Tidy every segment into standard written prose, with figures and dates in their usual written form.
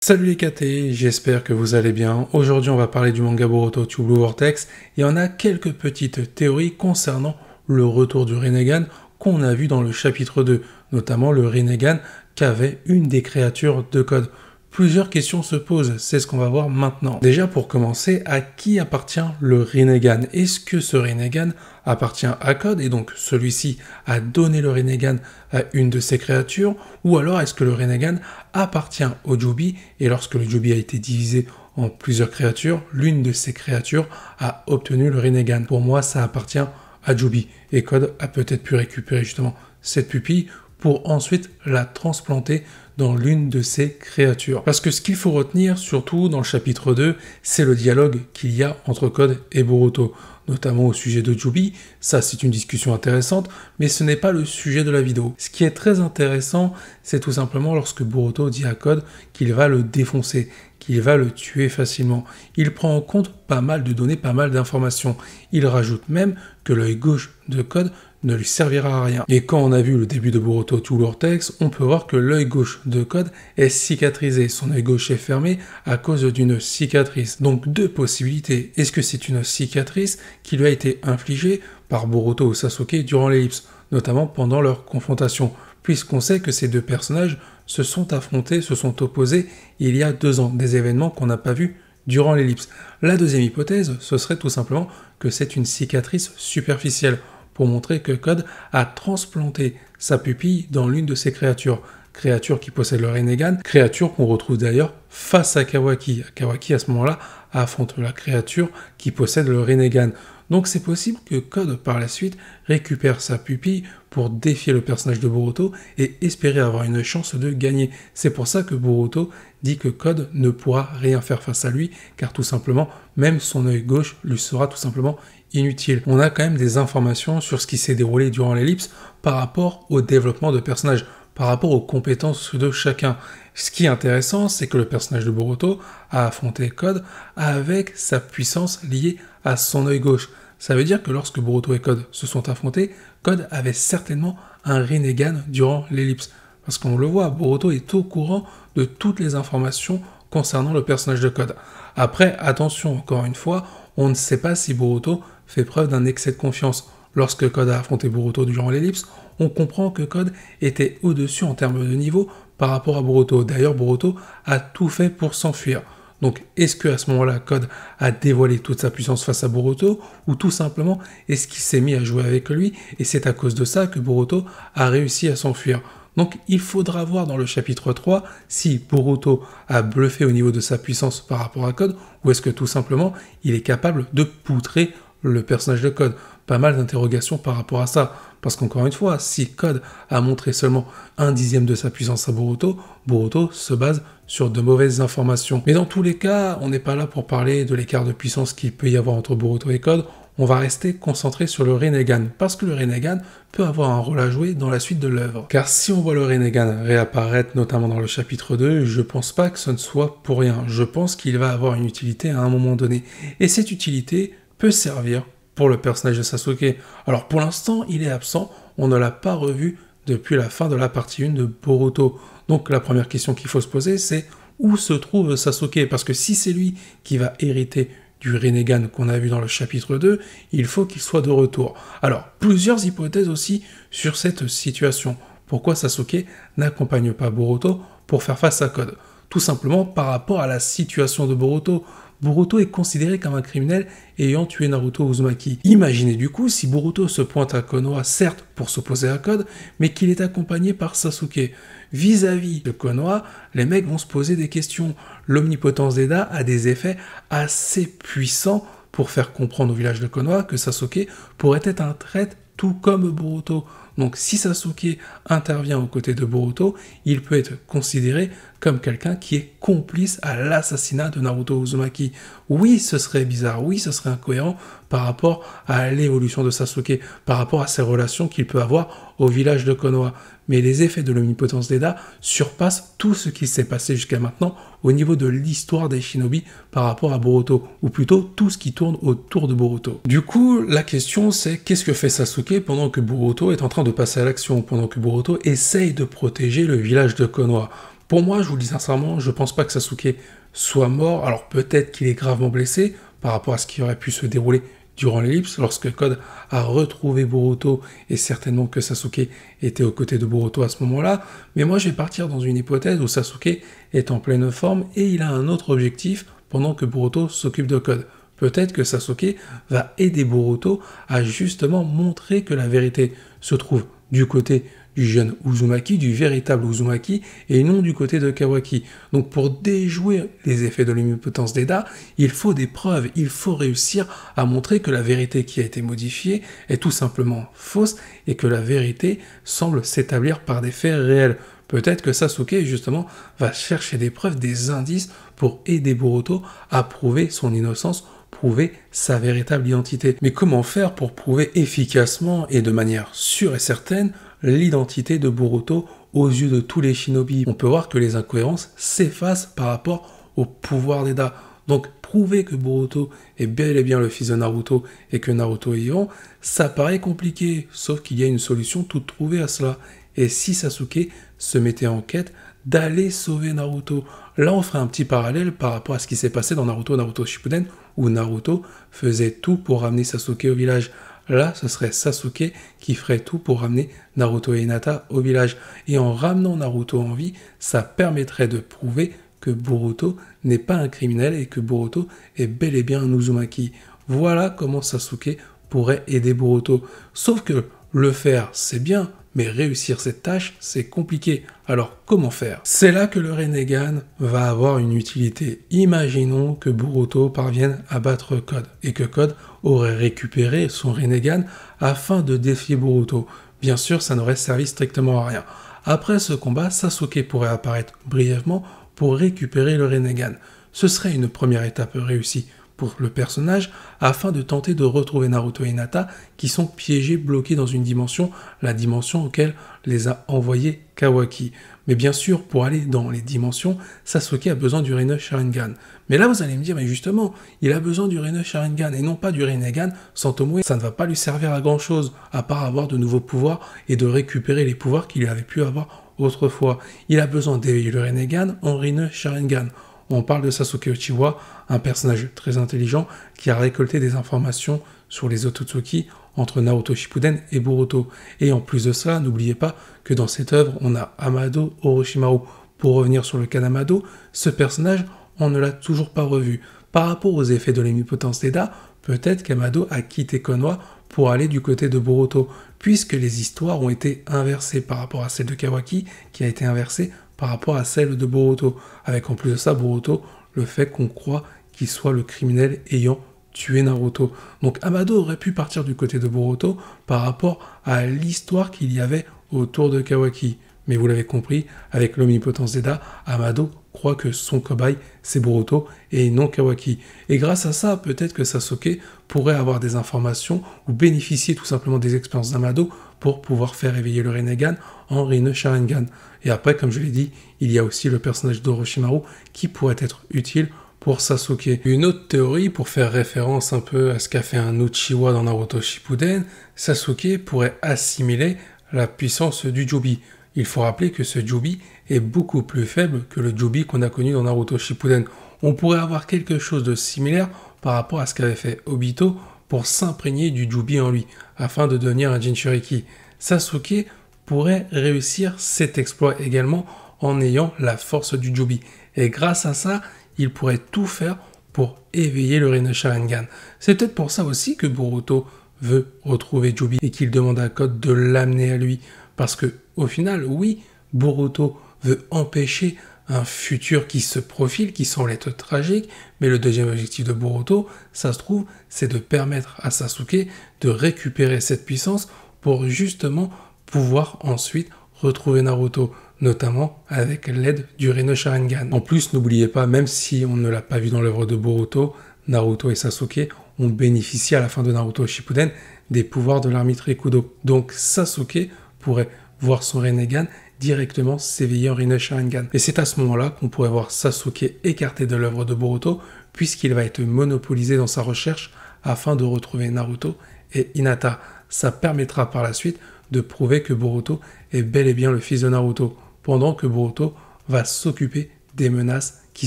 Salut les KT, j'espère que vous allez bien. Aujourd'hui on va parler du manga Boruto to Blue Vortex et on a quelques petites théories concernant le retour du Rinnegan qu'on a vu dans le chapitre 2, notamment le Rinnegan qu'avait une des créatures de Code. Plusieurs questions se posent, c'est ce qu'on va voir maintenant. Déjà pour commencer, à qui appartient le Rinnegan? Est-ce que ce Rinnegan appartient à Code et donc celui-ci a donné le Rinnegan à une de ses créatures? Ou alors est-ce que le Rinnegan appartient au Jubi et lorsque le Jubi a été divisé en plusieurs créatures, l'une de ces créatures a obtenu le Rinnegan? Pour moi ça appartient à Jubi et Code a peut-être pu récupérer justement cette pupille pour ensuite la transplanter dans l'une de ces créatures. Parce que ce qu'il faut retenir, surtout dans le chapitre 2, c'est le dialogue qu'il y a entre Code et Boruto, notamment au sujet de Jubi. Ça, c'est une discussion intéressante, mais ce n'est pas le sujet de la vidéo. Ce qui est très intéressant, c'est tout simplement lorsque Boruto dit à Code qu'il va le défoncer, qu'il va le tuer facilement. Il prend en compte pas mal de données, pas mal d'informations. Il rajoute même que l'œil gauche de Code ne lui servira à rien. Et quand on a vu le début de Boruto to Vortex, on peut voir que l'œil gauche de Code est cicatrisé. Son œil gauche est fermé à cause d'une cicatrice. Donc deux possibilités. Est-ce que c'est une cicatrice qui lui a été infligée par Boruto ou Sasuke durant l'ellipse, notamment pendant leur confrontation, puisqu'on sait que ces deux personnages se sont affrontés, se sont opposés il y a 2 ans, des événements qu'on n'a pas vus durant l'ellipse. La deuxième hypothèse, ce serait tout simplement que c'est une cicatrice superficielle, pour montrer que Code a transplanté sa pupille dans l'une de ses créatures. Créature qui possède le Rinnegan, créature qu'on retrouve d'ailleurs face à Kawaki. Kawaki, à ce moment-là, affronte la créature qui possède le Rinnegan. Donc c'est possible que Code, par la suite, récupère sa pupille pour défier le personnage de Boruto et espérer avoir une chance de gagner. C'est pour ça que Boruto dit que Code ne pourra rien faire face à lui, car tout simplement, même son œil gauche lui sera tout simplement inutile. On a quand même des informations sur ce qui s'est déroulé durant l'ellipse par rapport au développement de personnages, par rapport aux compétences de chacun. Ce qui est intéressant, c'est que le personnage de Boruto a affronté Code avec sa puissance liée à son œil gauche. Ça veut dire que lorsque Boruto et Code se sont affrontés, Code avait certainement un Rinnegan durant l'ellipse. Parce qu'on le voit, Boruto est au courant de toutes les informations concernant le personnage de Code. Après, attention, encore une fois, on ne sait pas si Boruto fait preuve d'un excès de confiance. Lorsque Code a affronté Boruto durant l'ellipse, on comprend que Code était au-dessus en termes de niveau par rapport à Boruto. D'ailleurs, Boruto a tout fait pour s'enfuir. Donc, est-ce qu'à ce moment-là, Code a dévoilé toute sa puissance face à Boruto, ou tout simplement, est-ce qu'il s'est mis à jouer avec lui, et c'est à cause de ça que Boruto a réussi à s'enfuir? Donc, il faudra voir dans le chapitre 3 si Boruto a bluffé au niveau de sa puissance par rapport à Code, ou est-ce que tout simplement, il est capable de poutrer le personnage de Code. Pas mal d'interrogations par rapport à ça. Parce qu'encore une fois, si Code a montré seulement 1/10 de sa puissance à Boruto, Boruto se base sur de mauvaises informations. Mais dans tous les cas, on n'est pas là pour parler de l'écart de puissance qu'il peut y avoir entre Boruto et Code. On va rester concentré sur le Rinnegan, parce que le Rinnegan peut avoir un rôle à jouer dans la suite de l'œuvre. Car si on voit le Rinnegan réapparaître, notamment dans le chapitre 2, je pense pas que ce ne soit pour rien. Je pense qu'il va avoir une utilité à un moment donné. Et cette utilité peut servir pour le personnage de Sasuke. Alors pour l'instant, il est absent, on ne l'a pas revu depuis la fin de la partie 1 de Boruto. Donc la première question qu'il faut se poser, c'est où se trouve Sasuke? Parce que si c'est lui qui va hériter du Rinnegan qu'on a vu dans le chapitre 2, il faut qu'il soit de retour. Alors, plusieurs hypothèses aussi sur cette situation. Pourquoi Sasuke n'accompagne pas Boruto pour faire face à Code? Tout simplement par rapport à la situation de Boruto. Boruto est considéré comme un criminel ayant tué Naruto Uzumaki. Imaginez du coup si Boruto se pointe à Konoha, certes pour s'opposer à Code, mais qu'il est accompagné par Sasuke. Vis-à-vis de Konoha, les mecs vont se poser des questions. L'omnipotence d'Eda a des effets assez puissants pour faire comprendre au village de Konoha que Sasuke pourrait être un traître tout comme Boruto. Donc si Sasuke intervient aux côtés de Boruto, il peut être considéré comme quelqu'un qui est complice à l'assassinat de Naruto Uzumaki. Oui, ce serait bizarre, oui, ce serait incohérent par rapport à l'évolution de Sasuke, par rapport à ses relations qu'il peut avoir au village de Konoha. Mais les effets de l'omnipotence d'Eda surpassent tout ce qui s'est passé jusqu'à maintenant au niveau de l'histoire des shinobi par rapport à Boruto, ou plutôt tout ce qui tourne autour de Boruto. Du coup, la question c'est qu'est-ce que fait Sasuke pendant que Boruto est en train de passer à l'action, pendant que Boruto essaye de protéger le village de Konoha? Pour moi, je vous le dis sincèrement, je pense pas que Sasuke soit mort. Alors peut-être qu'il est gravement blessé par rapport à ce qui aurait pu se dérouler durant l'ellipse, lorsque Code a retrouvé Boruto, et certainement que Sasuke était aux côtés de Boruto à ce moment-là. Mais moi, je vais partir dans une hypothèse où Sasuke est en pleine forme et il a un autre objectif pendant que Boruto s'occupe de Code. Peut-être que Sasuke va aider Boruto à justement montrer que la vérité se trouve du côté du jeune Uzumaki, du véritable Uzumaki, et non du côté de Kawaki. Donc pour déjouer les effets de l'omnipotence d'Eda, il faut des preuves, il faut réussir à montrer que la vérité qui a été modifiée est tout simplement fausse, et que la vérité semble s'établir par des faits réels. Peut-être que Sasuke, justement, va chercher des preuves, des indices pour aider Boruto à prouver son innocence, prouver sa véritable identité. Mais comment faire pour prouver efficacement et de manière sûre et certaine l'identité de Boruto aux yeux de tous les shinobi? On peut voir que les incohérences s'effacent par rapport au pouvoir d'Eda. Donc prouver que Boruto est bel et bien le fils de Naruto et que Naruto est vivant, ça paraît compliqué, sauf qu'il y a une solution toute trouvée à cela. Et si Sasuke se mettait en quête d'aller sauver Naruto? Là, on ferait un petit parallèle par rapport à ce qui s'est passé dans Naruto Shippuden, où Naruto faisait tout pour ramener Sasuke au village. Là, ce serait Sasuke qui ferait tout pour ramener Naruto et Hinata au village. Et en ramenant Naruto en vie, ça permettrait de prouver que Boruto n'est pas un criminel et que Boruto est bel et bien un Uzumaki. Voilà comment Sasuke pourrait aider Boruto. Sauf que le faire, c'est bien, mais réussir cette tâche, c'est compliqué. Alors comment faire? C'est là que le Rinnegan va avoir une utilité. Imaginons que Boruto parvienne à battre Code, et que Code aurait récupéré son Rinnegan afin de défier Boruto. Bien sûr, ça n'aurait servi strictement à rien. Après ce combat, Sasuke pourrait apparaître brièvement pour récupérer le Rinnegan. Ce serait une première étape réussie pour le personnage afin de tenter de retrouver Naruto et Hinata qui sont piégés, bloqués dans une dimension, la dimension auquel les a envoyés Kawaki. Mais bien sûr, pour aller dans les dimensions, Sasuke a besoin du Rinne Sharingan. Mais là, vous allez me dire, mais justement, il a besoin du Rinne Sharingan et non pas du Rinnegan sans Tomoe. Ça ne va pas lui servir à grand chose, à part avoir de nouveaux pouvoirs et de récupérer les pouvoirs qu'il avait pu avoir autrefois. Il a besoin d'éveiller le Rinnegan en Rinne Sharingan. On parle de Sasuke Uchiwa, un personnage très intelligent qui a récolté des informations sur les Otsutsuki entre Naruto Shippuden et Boruto. Et en plus de ça, n'oubliez pas que dans cette œuvre, on a Amado Orochimaru. Pour revenir sur le cas d'Amado, ce personnage, on ne l'a toujours pas revu. Par rapport aux effets de l'omnipotence d'Eda, peut-être qu'Amado a quitté Konoha pour aller du côté de Boruto, puisque les histoires ont été inversées par rapport à celle de Kawaki, qui a été inversée par rapport à celle de Boruto, avec en plus de ça, Boruto, le fait qu'on croit qu'il soit le criminel ayant tué Naruto. Donc Amado aurait pu partir du côté de Boruto par rapport à l'histoire qu'il y avait autour de Kawaki. Mais vous l'avez compris, avec l'omnipotence d'Eda, Amado croit que son cobaye, c'est Boruto et non Kawaki. Et grâce à ça, peut-être que Sasuke pourrait avoir des informations ou bénéficier tout simplement des expériences d'Amado pour pouvoir faire éveiller le Rinnegan en Rinne Sharingan. Et après, comme je l'ai dit, il y a aussi le personnage d'Orochimaru qui pourrait être utile pour Sasuke. Une autre théorie, pour faire référence un peu à ce qu'a fait un Uchiwa dans Naruto Shippuden, Sasuke pourrait assimiler la puissance du Jubi. Il faut rappeler que ce Jubi est beaucoup plus faible que le Jubi qu'on a connu dans Naruto Shippuden. On pourrait avoir quelque chose de similaire par rapport à ce qu'avait fait Obito pour s'imprégner du Jubi en lui, afin de devenir un Jinchuriki. Sasuke pourrait réussir cet exploit également en ayant la force du Jubi. Et grâce à ça, il pourrait tout faire pour éveiller le Rinne Sharingan. C'est peut-être pour ça aussi que Boruto veut retrouver Jubi et qu'il demande à Code de l'amener à lui. Parce que, au final, oui, Boruto veut empêcher un futur qui se profile, qui semble être tragique, mais le deuxième objectif de Boruto, ça se trouve, c'est de permettre à Sasuke de récupérer cette puissance pour justement pouvoir ensuite retrouver Naruto, notamment avec l'aide du Rinne Sharingan. En plus, n'oubliez pas, même si on ne l'a pas vu dans l'œuvre de Boruto, Naruto et Sasuke ont bénéficié à la fin de Naruto Shippuden des pouvoirs de l'ermite Rikudo. Donc Sasuke pourrait voir son Rinnegan directement s'éveiller en Rinne Sharingan. Et c'est à ce moment-là qu'on pourrait voir Sasuke écarté de l'œuvre de Boruto, puisqu'il va être monopolisé dans sa recherche afin de retrouver Naruto et Hinata. Ça permettra par la suite de prouver que Boruto est bel et bien le fils de Naruto, pendant que Boruto va s'occuper des menaces qui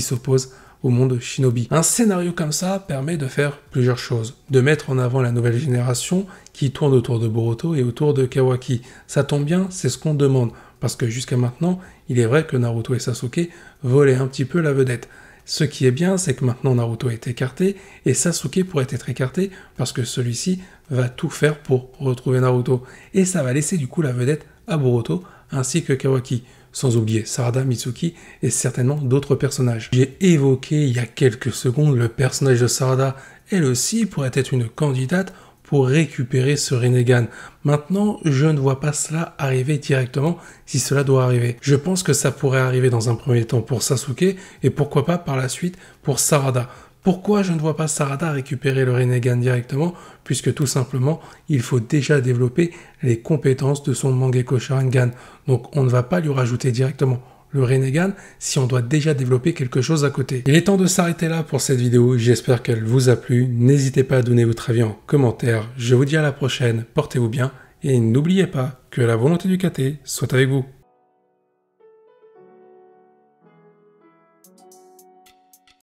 s'opposent au monde shinobi. Un scénario comme ça permet de faire plusieurs choses. De mettre en avant la nouvelle génération qui tourne autour de Boruto et autour de Kawaki. Ça tombe bien, c'est ce qu'on demande. Parce que jusqu'à maintenant, il est vrai que Naruto et Sasuke volaient un petit peu la vedette. Ce qui est bien, c'est que maintenant Naruto est écarté et Sasuke pourrait être écarté parce que celui-ci va tout faire pour retrouver Naruto. Et ça va laisser du coup la vedette à Boruto ainsi que Kawaki. Sans oublier Sarada, Mitsuki et certainement d'autres personnages. J'ai évoqué il y a quelques secondes le personnage de Sarada. Elle aussi pourrait être une candidate pour récupérer ce Rinnegan. Maintenant, je ne vois pas cela arriver directement si cela doit arriver. Je pense que ça pourrait arriver dans un premier temps pour Sasuke et pourquoi pas par la suite pour Sarada. Pourquoi je ne vois pas Sarada récupérer le Rinnegan directement? Puisque tout simplement, il faut déjà développer les compétences de son Mangekyo Sharingan. Donc on ne va pas lui rajouter directement le Rinnegan si on doit déjà développer quelque chose à côté. Il est temps de s'arrêter là pour cette vidéo, j'espère qu'elle vous a plu. N'hésitez pas à donner votre avis en commentaire. Je vous dis à la prochaine, portez-vous bien et n'oubliez pas que la volonté du KT soit avec vous.